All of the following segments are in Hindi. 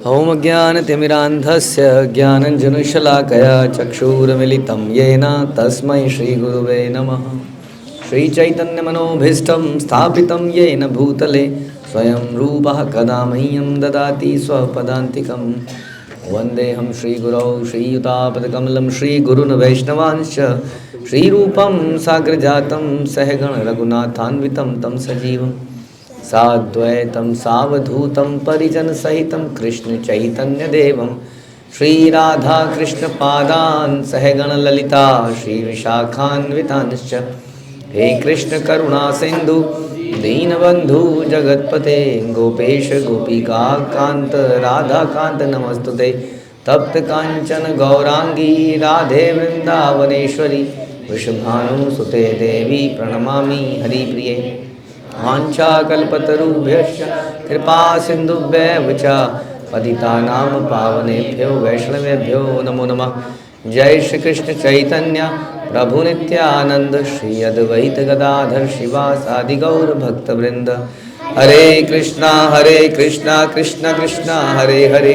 ॐ ज्ञानतिमिरान्धस्य ज्ञानञ्जनशलाकया चक्षुरुन्मिलितं येन तस्मै श्रीगुरुवे नमः। श्रीचैतन्यमनोभीष्टं स्थापितं येन भूतले स्वयं रूपः कदा मह्यं ददाति स्वपदान्तिकं। वन्देऽहं श्रीगुरौ श्रीयुतापदकमलं श्रीगुरून् वैष्णवांश्च श्रीरूपं साग्रजातं सहगण रघुनाथान्वितं तं सजीवं साद्वैतं सावधूतं परिजनसहितं कृष्ण चैतन्यदेवं श्रीराधाकृष्णपादान् सहगण ललिता श्रीविशाखान्वितांश्च। हे कृष्ण करुणा सिंधु दीनबंधु जगतपते गोपेश गोपिका कांत राधा कांत नमस्तुते। तप्त कांचन गौरांगी राधे वृंदावनेश्वरी वृषभानुसुते देवी प्रणमामि हरिप्रिये। वाञ्छाकल्पतरुभ्यश्च कृपा सिन्धुभ्यः च पतितानां पावनेभ्यो वैष्णवेभ्यो नमो नमः। जय श्री कृष्ण चैतन्य प्रभु नित्यानंद श्री अद्वैत गदाधर शिवासादि गौर भक्तवृंद। हरे कृष्णा कृष्णा कृष्णा हरे हरे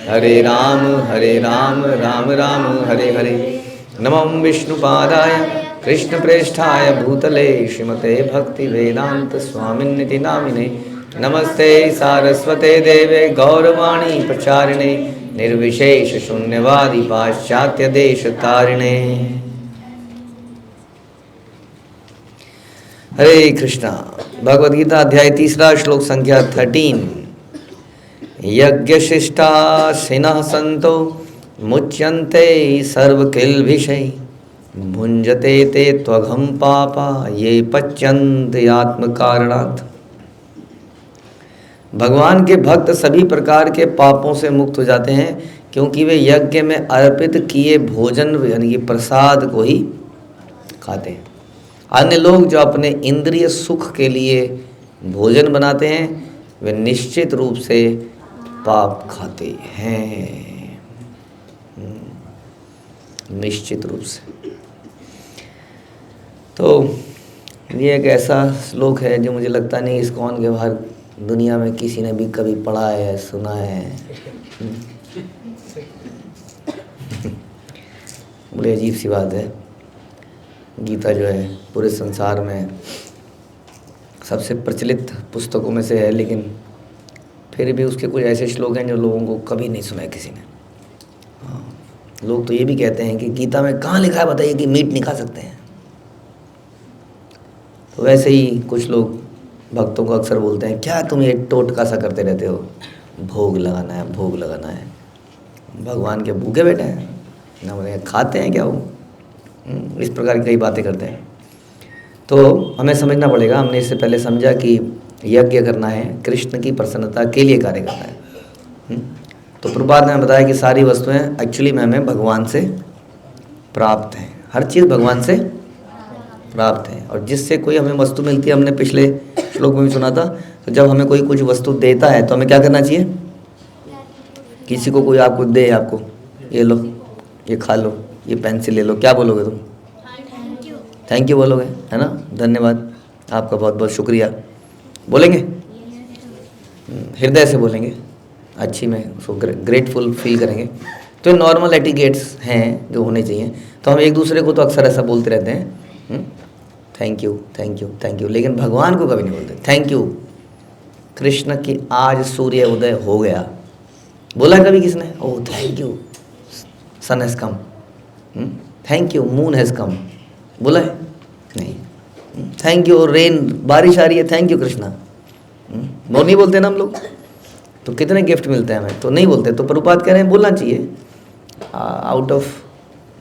हरे राम राम राम हरे हरे। नमो विष्णुपादाय कृष्णप्रेष्ठाय भूतले श्रीमते भक्तिवेदांत स्वामिन्निति नामिने। नमस्ते सारस्वते देवे गौरवाणी प्रचारिणे निर्विशेष शून्यवादी पाश्चात्य देश तारिणे। हरे कृष्णा। भगवद गीता अध्याय 3 श्लोक संख्या 13। यज्ञशिष्टा सिनः सन्तो मुच्यन्ते सर्वकिल्बिषै भुंजते ते त्वघं पापा ये पच्यन्ते आत्मकारणात्। भगवान के भक्त सभी प्रकार के पापों से मुक्त हो जाते हैं क्योंकि वे यज्ञ में अर्पित किए भोजन यानी कि प्रसाद को ही खाते हैं। अन्य लोग जो अपने इंद्रिय सुख के लिए भोजन बनाते हैं वे निश्चित रूप से पाप खाते हैं, निश्चित रूप से। तो ये एक ऐसा श्लोक है जो मुझे लगता नहीं इस्कॉन के बाहर दुनिया में किसी ने भी कभी पढ़ा है, सुना है। बड़ी अजीब सी बात है। गीता जो है पूरे संसार में सबसे प्रचलित पुस्तकों में से है, लेकिन फिर भी उसके कुछ ऐसे श्लोक हैं जो लोगों को कभी नहीं सुना है किसी ने। लोग तो ये भी कहते हैं कि गीता में कहाँ लिखा है बताइए कि मीट नहीं खा सकते हैं। तो वैसे ही कुछ लोग भक्तों को अक्सर बोलते हैं क्या तुम ये टोटका सा करते रहते हो, भोग लगाना है भोग लगाना है। भगवान के भूखे बैठे हैं ना, बोले खाते हैं क्या वो। इस प्रकार की कई बातें करते हैं। तो हमें समझना पड़ेगा। हमने इससे पहले समझा कि यज्ञ करना है कृष्ण की प्रसन्नता के लिए कार्य करना है। तो प्रभुपाद ने बताया कि सारी वस्तुएं एक्चुअली में हमें भगवान से प्राप्त हैं। हर चीज़ भगवान से प्राप्त है और जिससे कोई हमें वस्तु मिलती है, हमने पिछले श्लोक में भी सुना था। तो जब हमें कोई कुछ वस्तु देता है तो हमें क्या करना चाहिए। किसी को कोई आपको दे, आपको ये लो, ये खा लो, ये पेंसिल ले लो, क्या बोलोगे तुम? थैंक यू बोलोगे, है ना। धन्यवाद, आपका बहुत बहुत शुक्रिया बोलेंगे, हृदय से बोलेंगे, अच्छी में उसको ग्रेटफुल फील करेंगे। तो नॉर्मल एटिकेट्स हैं जो होने चाहिए। तो हम एक दूसरे को तो अक्सर ऐसा बोलते रहते हैं, thank you thank you thank you, लेकिन भगवान को कभी नहीं बोलते थैंक यू। कृष्ण की आज सूर्य उदय हो गया, बोला कभी किसने? Oh thank you sun has come, thank you moon has come, बोला है? नहीं। थैंक यू रेन, बारिश आ रही है, थैंक यू कृष्णा, वो नहीं बोलते ना हम लोग। तो कितने गिफ्ट मिलते हैं हमें, तो नहीं बोलते। तो प्रभुपाद कह रहे हैं बोलना चाहिए, आउट ऑफ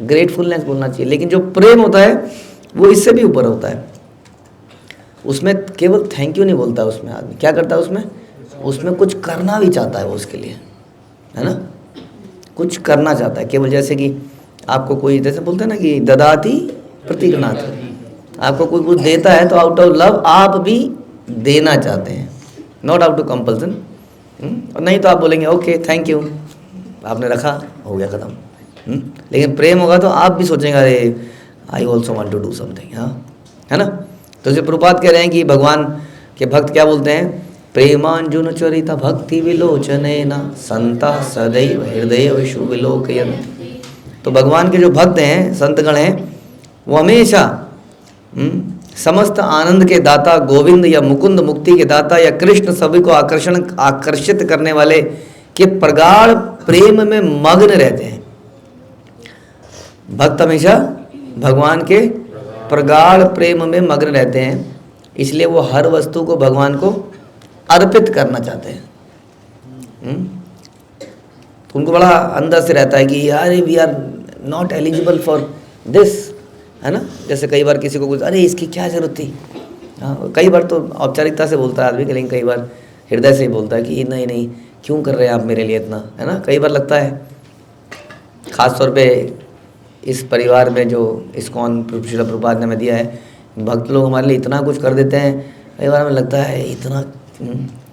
ग्रेटफुलनेस बोलना चाहिए। लेकिन जो प्रेम होता है वो इससे भी ऊपर होता है। उसमें केवल थैंक यू नहीं बोलता, उसमें आदमी क्या करता है, उसमें कुछ करना भी चाहता है वो उसके लिए, है ना। कुछ करना चाहता है केवल। जैसे कि आपको कोई जैसे बोलते हैं ना कि ददाति प्रतिगृह्णाति, आपको कोई कुछ देता है तो आउट ऑफ लव आप भी देना चाहते हैं, नॉट आउट ऑफ कंपल्सन। और नहीं तो आप बोलेंगे ओके थैंक यू, आपने रखा, हो गया ख़त्म। लेकिन प्रेम होगा तो आप भी सोचेंगे अरे I also want to do something, हाँ, है ना। तो जो प्रभुपाद कह रहे हैं कि भगवान के भक्त क्या बोलते हैं, प्रेमांजुन चरित भक्ति विलोचनेना संता सदैव हृदय विशु विलोकयन्ति। तो भगवान के जो भक्त हैं, संतगण हैं, वो हमेशा समस्त आनंद के दाता गोविंद या मुकुंद मुक्ति के दाता या कृष्ण सभी को आकर्षित करने वाले के प्रगाढ़ प्रेम में मग्न रहते हैं। भक्त हमेशा भगवान के प्रगाढ़ प्रेम में मग्न रहते हैं, इसलिए वो हर वस्तु को भगवान को अर्पित करना चाहते हैं। तो उनको बड़ा अंदर से रहता है कि यार we are not eligible for this, है ना। जैसे कई बार किसी को कुछ, अरे इसकी क्या जरूरत थी। हाँ, कई बार तो औपचारिकता से बोलता है आदमी, लेकिन कई बार हृदय से ही बोलता है कि नहीं नहीं, क्यों कर रहे हैं आप मेरे लिए इतना, है ना। कई बार लगता है, ख़ास तौर पे इस परिवार में जो इस्कॉन श्रील प्रभुपाद ने हमें दिया है, भक्त लोग हमारे लिए इतना कुछ कर देते हैं। कई बार हमें लगता है इतना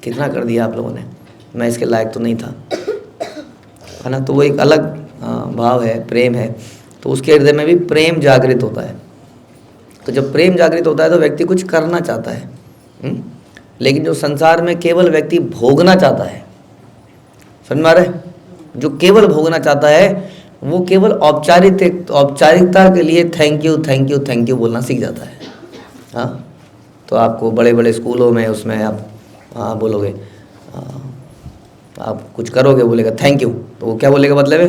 कितना कर दिया आप लोगों ने, मैं इसके लायक तो नहीं था, है ना। तो वो एक अलग भाव है, प्रेम है। तो उसके हृदय में भी प्रेम जागृत होता है। तो जब प्रेम जागृत होता है तो व्यक्ति कुछ करना चाहता है। लेकिन जो संसार में केवल व्यक्ति भोगना चाहता है, समझ में आ रहा है, जो केवल भोगना चाहता है वो केवल औपचारिकता के लिए thank you thank you thank you बोलना सीख जाता है। हाँ, तो आपको बड़े बड़े स्कूलों में उसमें आप बोलोगे, आप कुछ करोगे, बोलेगा थैंक यू, तो वो क्या बोलेगा, मतलब है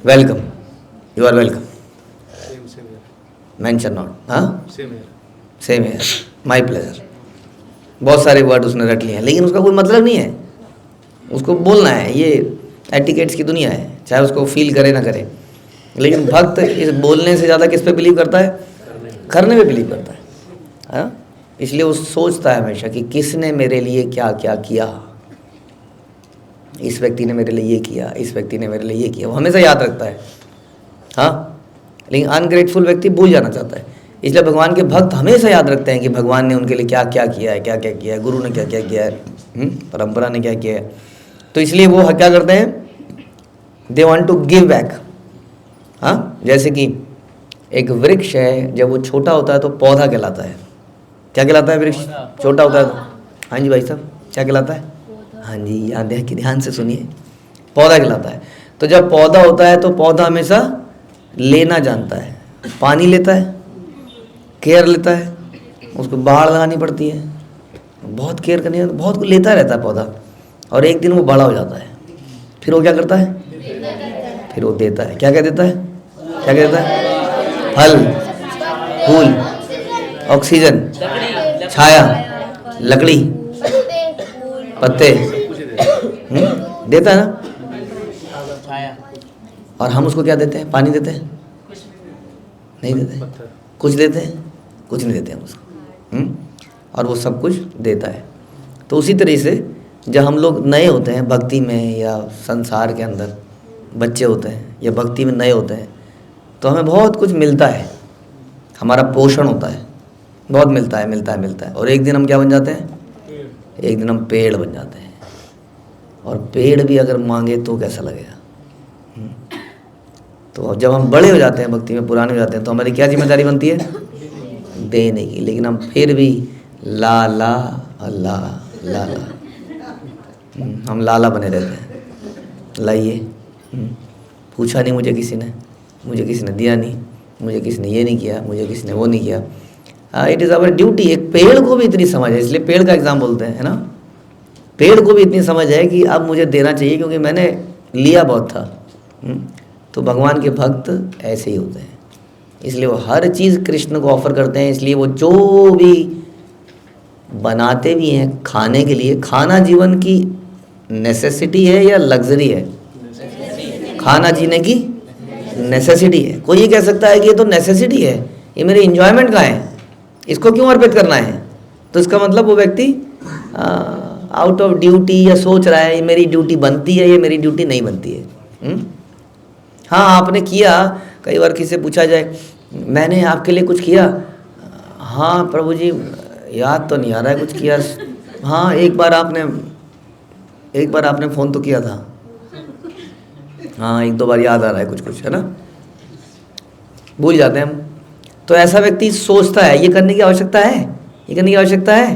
welcome, you are welcome, mention not, हाँ सेम है, माई प्लेजर, बहुत सारे वर्ड उसने रट लिए हैं, लेकिन उसका कोई मतलब नहीं है, उसको बोलना है। ये एटिकेट्स की दुनिया है, चाहे उसको फील करे ना करे। लेकिन भक्त इस बोलने से ज़्यादा किस पे बिलीव करता है, करने पे बिलीव करता है, हाँ। इसलिए वो सोचता है हमेशा कि किसने मेरे लिए क्या क्या किया, इस व्यक्ति ने मेरे लिए ये किया, इस व्यक्ति ने मेरे लिए ये किया, वो हमेशा याद रखता है, हाँ। लेकिन अनग्रेटफुल व्यक्ति भूल जाना चाहता है। इसलिए भगवान के भक्त हमेशा याद रखते हैं कि भगवान ने उनके लिए क्या क्या किया है, क्या क्या किया है, गुरु ने क्या क्या किया है, परंपरा ने क्या किया है। तो इसलिए वो क्या करते हैं, they want to give back. हाँ, जैसे कि एक वृक्ष है, जब वो छोटा होता है तो पौधा कहलाता है। क्या कहलाता है, वृक्ष छोटा होता है तो, हाँ जी भाई साहब, क्या कहलाता है, हाँ जी, यहाँ ध्यान से सुनिए, पौधा कहलाता है। तो जब पौधा होता है तो पौधा हमेशा लेना जानता है, पानी लेता है, केयर लेता है, उसको बाढ़ लगानी पड़ती है, बहुत केयर करनी है, बहुत कुछ लेता रहता है पौधा। और एक दिन वो बड़ा हो जाता है, फिर वो क्या करता है, फिर वो देता है। क्या क्या देता है, क्या क्या देता है, फल, फूल, ऑक्सीजन, छाया, लकड़ी, पत्ते, देता है ना। और हम उसको क्या देते हैं, पानी देते हैं, नहीं देते, कुछ देते हैं, कुछ नहीं देते हम उसको, और वो सब कुछ देता है। तो उसी तरह से जब हम लोग नए होते हैं भक्ति में या संसार के अंदर बच्चे होते हैं या भक्ति में नए होते हैं, तो हमें बहुत कुछ मिलता है, हमारा पोषण होता है, बहुत मिलता है। और एक दिन हम क्या बन जाते हैं, एक दिन हम पेड़ बन जाते हैं। और पेड़ भी अगर मांगे तो कैसा लगेगा। तो जब हम बड़े हो जाते हैं, भक्ति में पुराने हो जाते हैं, तो हमारी क्या जिम्मेदारी बनती है, देने की। लेकिन हम फिर भी लाला हम लाला बने रहते हैं। लाइए, पूछा नहीं मुझे किसी ने दिया नहीं, मुझे किसी ने ये नहीं किया, मुझे किसी ने वो नहीं किया। It is our duty. एक पेड़ को भी इतनी समझ है, इसलिए पेड़ का एग्जाम बोलते हैं, है ना। पेड़ को भी इतनी समझ है कि अब मुझे देना चाहिए क्योंकि मैंने लिया बहुत था। तो भगवान के भक्त ऐसे ही होते हैं, इसलिए वो हर चीज़ कृष्ण को ऑफर करते हैं। इसलिए वो जो भी बनाते भी हैं खाने के लिए, खाना जीवन की नेसेसिटी है या लग्जरी है, खाना जीने की नेसेसिटी है। कोई ये कह सकता है कि ये तो नेसेसिटी है, ये मेरी इंजॉयमेंट का है, इसको क्यों अर्पित करना है। तो इसका मतलब वो व्यक्ति आउट ऑफ ड्यूटी या सोच रहा है ये मेरी ड्यूटी बनती है, ये मेरी ड्यूटी नहीं बनती है। हाँ, आपने किया। कई बार किसी से पूछा जाए, मैंने आपके लिए कुछ किया, हाँ प्रभु जी याद तो नहीं आ रहा है कुछ किया। हाँ, एक बार आपने फ़ोन तो किया था, हाँ 1-2 बार याद आ रहा है कुछ, है ना। भूल जाते हैं हम। तो ऐसा व्यक्ति सोचता है ये करने की आवश्यकता है, ये करने की आवश्यकता है,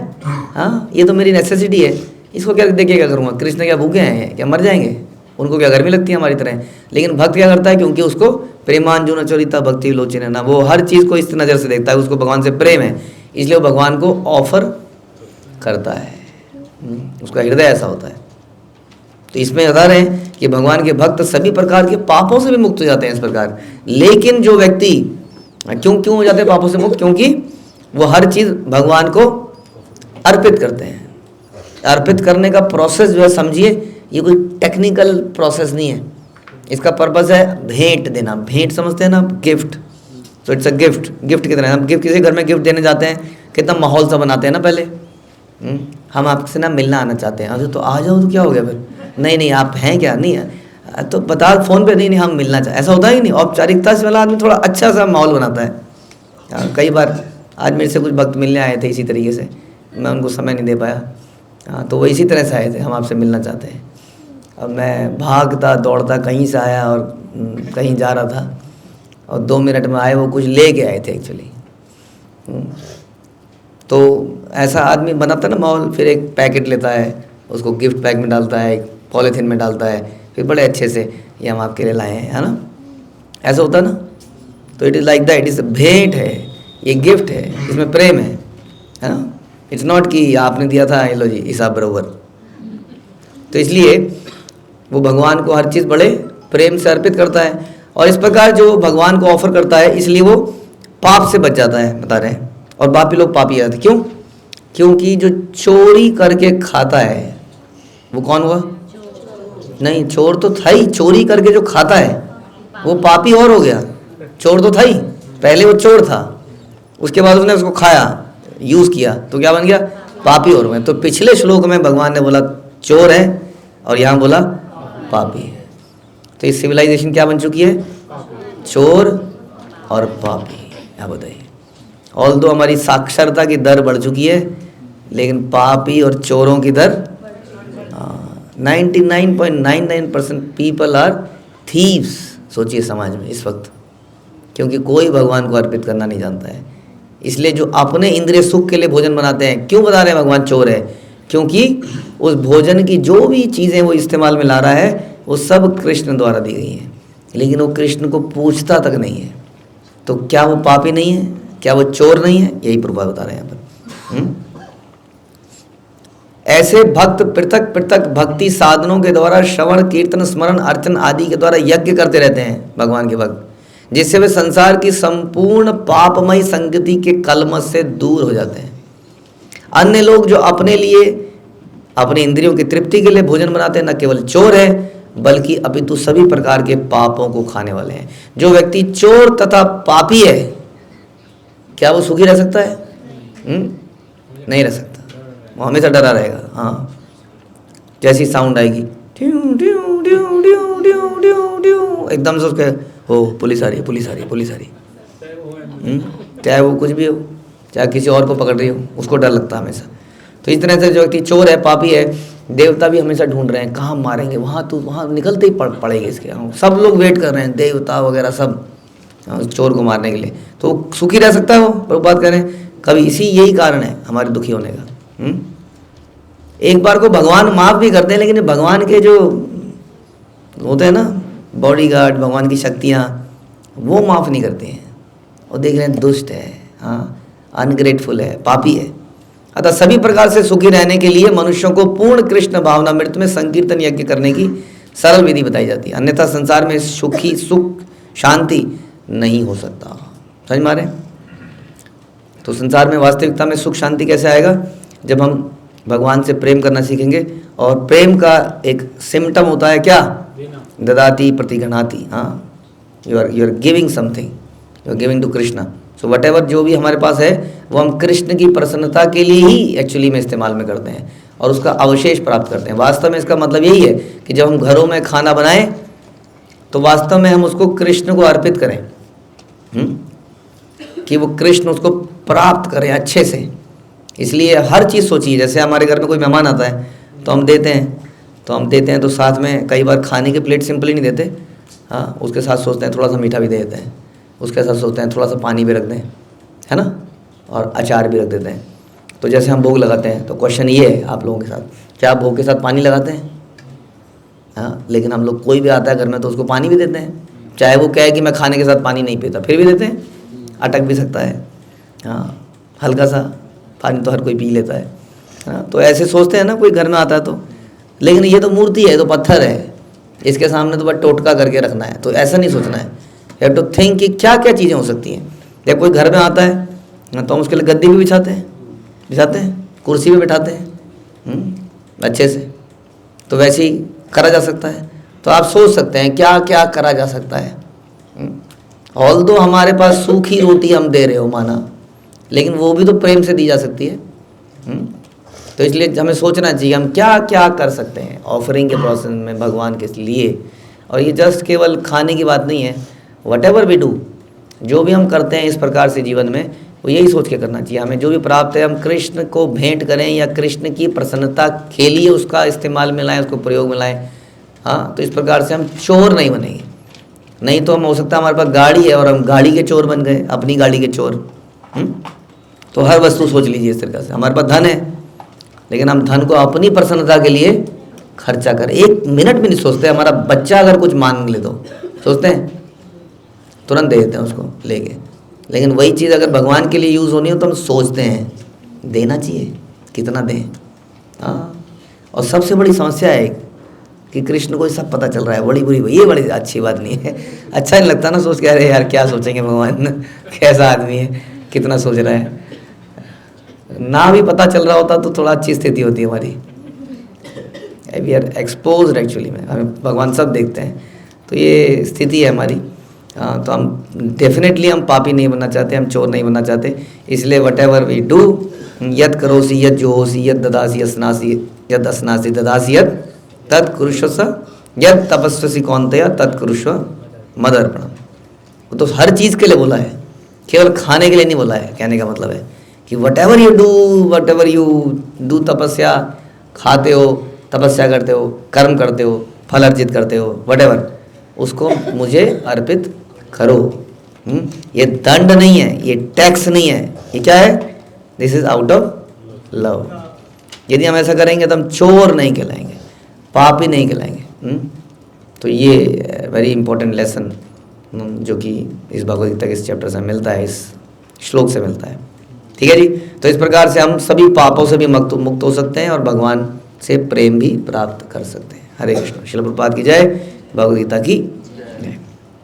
हाँ, ये तो मेरी नेसेसिटी है, इसको क्या देख के क्या करूँगा? कृष्ण क्या भूखे हैं, क्या मर जाएंगे? उनको क्या गर्मी लगती है हमारी तरह? लेकिन भक्त क्या करता है, क्योंकि उसको प्रेमांजुन चरिता भक्ति लोचन ना, वो हर चीज़ को इस नज़र से देखता है, उसको भगवान से प्रेम है, इसलिए वो भगवान को ऑफर करता है। उसका हृदय ऐसा होता है। तो इसमें बता रहे हैं कि भगवान के भक्त सभी प्रकार के पापों से भी मुक्त हो जाते हैं इस प्रकार। लेकिन जो व्यक्ति क्यों हो जाते हैं पापों से मुक्त? क्योंकि वो हर चीज़ भगवान को अर्पित करते हैं। अर्पित करने का प्रोसेस जो है, समझिए, ये कोई टेक्निकल प्रोसेस नहीं है। इसका पर्पस है भेंट देना। भेंट समझते हैं ना, गिफ्ट। तो इट्स अ गिफ्ट। गिफ्ट की तरह हम गिफ्ट, किसी घर में गिफ्ट देने जाते हैं, कितना माहौल सा बनाते हैं ना पहले। हम आपसे ना मिलना आना चाहते हैं। अरे तो आ जाओ, तो क्या हो गया फिर? नहीं आप हैं क्या? नहीं है तो बता, फ़ोन पे नहीं हम मिलना चाहते। ऐसा होता है कि नहीं? औपचारिकता से वाला आदमी थोड़ा अच्छा सा माहौल बनाता है। कई बार आज मेरे से कुछ भक्त मिलने आए थे इसी तरीके से, मैं उनको समय नहीं दे पाया। तो वो इसी तरह से आए थे, हम आपसे मिलना चाहते हैं। अब मैं भागता दौड़ता कहीं से आया और कहीं जा रहा था, और 2 मिनट में आए, वो कुछ ले के आए थे एक्चुअली। तो ऐसा आदमी बनाता ना माहौल, फिर एक पैकेट लेता है, उसको गिफ्ट पैक में डालता है, एक पॉलीथीन में डालता है, फिर बड़े अच्छे से ये हम आपके लिए लाए हैं, है ना? ऐसा होता है ना? तो इट इज़ लाइक दैट। इस भेंट है, ये गिफ्ट है, इसमें प्रेम है ना? इट्स नॉट कि आपने दिया था, लो जी हिसाब बराबर। तो इसलिए वो भगवान को हर चीज़ बड़े प्रेम से अर्पित करता है, और इस प्रकार जो भगवान को ऑफर करता है, इसलिए वो पाप से बच जाता है, बता रहे हैं। और पापी लोग पापी जाते क्यों? क्योंकि जो चोरी करके खाता है वो कौन हुआ? नहीं, चोर तो था ही, चोरी करके जो खाता है वो पापी और हो गया। चोर तो था ही, पहले वो चोर था, उसके बाद उसने उसको खाया, यूज़ किया, तो क्या बन गया? पापी और में। तो पिछले श्लोक में भगवान ने बोला चोर है, और यहाँ बोला पापी है। तो इस सिविलाइजेशन क्या बन चुकी है? चोर और पापी। क्या बताइए? ऑल दो हमारी साक्षरता की दर बढ़ चुकी है, लेकिन पापी और चोरों की दर 99.99% पीपल आर थीव्स। सोचिए समाज में इस वक्त, क्योंकि कोई भगवान को अर्पित करना नहीं जानता है। इसलिए जो अपने इंद्रिय सुख के लिए भोजन बनाते हैं, क्यों बता रहे हैं भगवान चोर है? क्योंकि उस भोजन की जो भी चीज़ें वो इस्तेमाल में ला रहा है, वो सब कृष्ण द्वारा दी गई हैं, लेकिन वो कृष्ण को पूछता तक नहीं है। तो क्या वो पापी नहीं है? क्या वो चोर नहीं है? यही प्रभु बता रहे हैं यहाँ पर। ऐसे भक्त पृथक पृथक भक्ति साधनों के द्वारा श्रवण कीर्तन स्मरण अर्चन आदि के द्वारा यज्ञ करते रहते हैं भगवान के भक्त, जिससे वे संसार की संपूर्ण पापमयी संगति के कलमश से दूर हो जाते हैं। अन्य लोग जो अपने लिए, अपने इंद्रियों की तृप्ति के लिए भोजन बनाते हैं, न केवल चोर है, बल्कि अपितु सभी प्रकार के पापों को खाने वाले हैं। जो व्यक्ति चोर तथा पापी है, क्या वो सुखी रह सकता है? नहीं रह सकता, वो हमेशा डरा रहेगा। हाँ, जैसी साउंड आएगी due due due due due due due, एकदम से उसके हो पुलिस आ रही है, पुलिस आ रही है, पुलिस आ रही है। चाहे वो कुछ भी हो, चाहे किसी और को पकड़ रही हो, उसको डर लगता है हमेशा। तो इस तरह से जो व्यक्ति चोर है, पापी है, देवता भी हमेशा ढूंढ रहे हैं कहाँ मारेंगे, वहाँ तो वहाँ निकलते ही पड़ेगा इसके। सब लोग वेट कर रहे हैं, देवता वगैरह सब चोर को मारने के लिए। तो वो सुखी रह सकता है वो? पर बात करें कभी, इसी यही कारण है हमारे दुखी होने का। एक बार को भगवान माफ़ भी करते हैं, लेकिन भगवान के जो होते हैं ना बॉडीगार्ड, भगवान की शक्तियाँ, वो माफ़ नहीं करते हैं। और देख रहे हैं दुष्ट है, हाँ, अनग्रेटफुल है, पापी है। अतः सभी प्रकार से सुखी रहने के लिए मनुष्यों को पूर्ण कृष्ण भावना मृत्यु में संकीर्तन यज्ञ करने की सरल विधि बताई जाती है, अन्यथा संसार में सुख शांति नहीं हो सकता। समझ मारे? तो संसार में वास्तविकता में सुख शांति कैसे आएगा? जब हम भगवान से प्रेम करना सीखेंगे। और प्रेम का एक सिम्टम होता है क्या? ददाति प्रतिगणाति। हाँ, you are giving something, you are giving to Krishna. So whatever जो भी हमारे पास है, वो हम कृष्ण की प्रसन्नता के लिए ही एक्चुअली में इस्तेमाल में करते हैं, और उसका अवशेष प्राप्त करते हैं। वास्तव में इसका मतलब यही है कि जब हम घरों में खाना बनाएं, तो वास्तव में हम उसको कृष्ण को अर्पित करें, कि वो कृष्ण उसको प्राप्त करें अच्छे से। इसलिए हर चीज़ सोचिए, जैसे हमारे घर में कोई मेहमान आता है तो हम देते हैं, तो साथ में कई बार खाने की प्लेट सिंपल ही नहीं देते। हाँ, उसके साथ सोचते हैं थोड़ा सा मीठा भी दे देते हैं, उसके साथ सोचते हैं थोड़ा सा पानी भी रख दें, है ना, और अचार भी रख देते हैं। तो जैसे हम भोग लगाते हैं, तो क्वेश्चन ये है आप लोगों के साथ, क्या आप भोग के साथ पानी लगाते हैं? हाँ, लेकिन हम लोग कोई भी आता है घर में तो उसको पानी भी देते हैं, चाहे वो कहे कि मैं खाने के साथ पानी नहीं पीता, फिर भी देते हैं, अटक भी सकता है। हाँ, हल्का सा पानी तो हर कोई पी लेता है। हाँ, तो ऐसे सोचते हैं ना कोई घर में आता है तो, लेकिन ये तो मूर्ति है, तो पत्थर है, इसके सामने तो बस टोटका करके रखना है। तो ऐसा नहीं सोचना है, यू हैव टू थिंक कि क्या क्या चीज़ें हो सकती हैं। जब कोई घर में आता है तो हम उसके लिए गद्दी भी बिछाते हैं, कुर्सी भी बिठाते हैं अच्छे से, तो वैसे ही करा जा सकता है। तो आप सोच सकते हैं क्या क्या करा जा सकता है। ऑल दो हमारे पास सूखी रोटी हम दे रहे हो माना, लेकिन वो भी तो प्रेम से दी जा सकती है। तो इसलिए हमें सोचना चाहिए हम क्या क्या कर सकते हैं ऑफरिंग के प्रोसेस में भगवान के लिए। और ये जस्ट केवल खाने की बात नहीं है, वट एवर वी डू, जो भी हम करते हैं इस प्रकार से जीवन में, वो यही सोच के करना चाहिए। हमें जो भी प्राप्त है हम कृष्ण को भेंट करें या कृष्ण की प्रसन्नता के लिए उसका इस्तेमाल में लाएँ, उसको प्रयोग में लाएँ। हाँ, तो इस प्रकार से हम चोर नहीं बनेंगे। नहीं तो हम हो सकता है हमारे पास गाड़ी है और हम गाड़ी के चोर बन गए, अपनी गाड़ी के चोर। तो हर वस्तु सोच लीजिए इस तरीके से, हमारे पास धन है लेकिन हम धन को अपनी प्रसन्नता के लिए खर्चा करें, एक मिनट भी नहीं सोचते। हमारा बच्चा अगर कुछ मांग ले तो सोचते हैं, तुरंत दे देते हैं उसको लेके। लेकिन वही चीज़ अगर भगवान के लिए यूज़ होनी हो तो हम सोचते हैं देना चाहिए, कितना दें। हाँ, और सबसे बड़ी समस्या है कि कृष्ण को सब पता चल रहा है, बड़ी बुरी, ये बड़ी अच्छी बात नहीं है। अच्छा नहीं लगता ना सोच के, अरे यार क्या सोचेंगे भगवान, कैसा आदमी है, कितना सोच रहा है। ना भी पता चल रहा होता तो थोड़ा अच्छी स्थिति होती है हमारी। वी आर एक्सपोज्ड एक्चुअली में, हमें भगवान सब देखते हैं। तो ये स्थिति है हमारी। तो हम डेफिनेटली हम पापी नहीं बनना चाहते, हम चोर नहीं बनना चाहते। इसलिए वट एवर वी डू, यद करोसी यद जोहोसी यद ददासी अस्नासी यद अस्नासी ददासी यद तत्कुरुष्व यद तपस्वसी कौन्तेय तत्कुरुष्व मदर्पणम। वो तो हर चीज़ के लिए बोला है, केवल खाने के लिए नहीं बोला है। कहने का मतलब है कि वट एवर यू डू तपस्या, खाते हो, तपस्या करते हो, कर्म करते हो, फल अर्जित करते हो, वट एवर, उसको मुझे अर्पित करो। ये दंड नहीं है, ये टैक्स नहीं है, ये क्या है? This is out of love. यदि हम ऐसा करेंगे तो हम चोर नहीं कहलाएंगे, पापी नहीं कहलाएंगे। तो ये वेरी इंपॉर्टेंट लेसन जो कि इस भगवद गीता के इस चैप्टर से मिलता है, इस श्लोक से मिलता है। ठीक है जी। तो इस प्रकार से हम सभी पापों से भी मुक्त हो सकते हैं और भगवान से प्रेम भी प्राप्त कर सकते हैं। हरे कृष्ण। श्रील प्रभुपाद की जय। भगवद गीता की